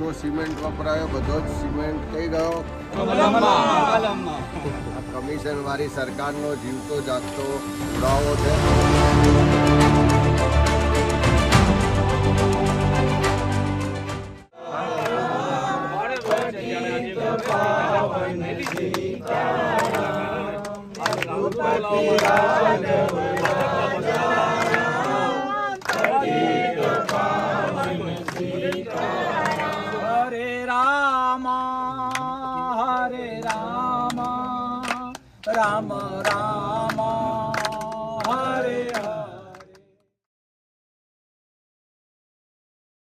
જેવો સિમેન્ટ વપરાયો બધો જ સિમેન્ટ થઈ ગયો કમિશન વાળી સરકારનો જીવતો જાગતો પુરાવો છે. રામ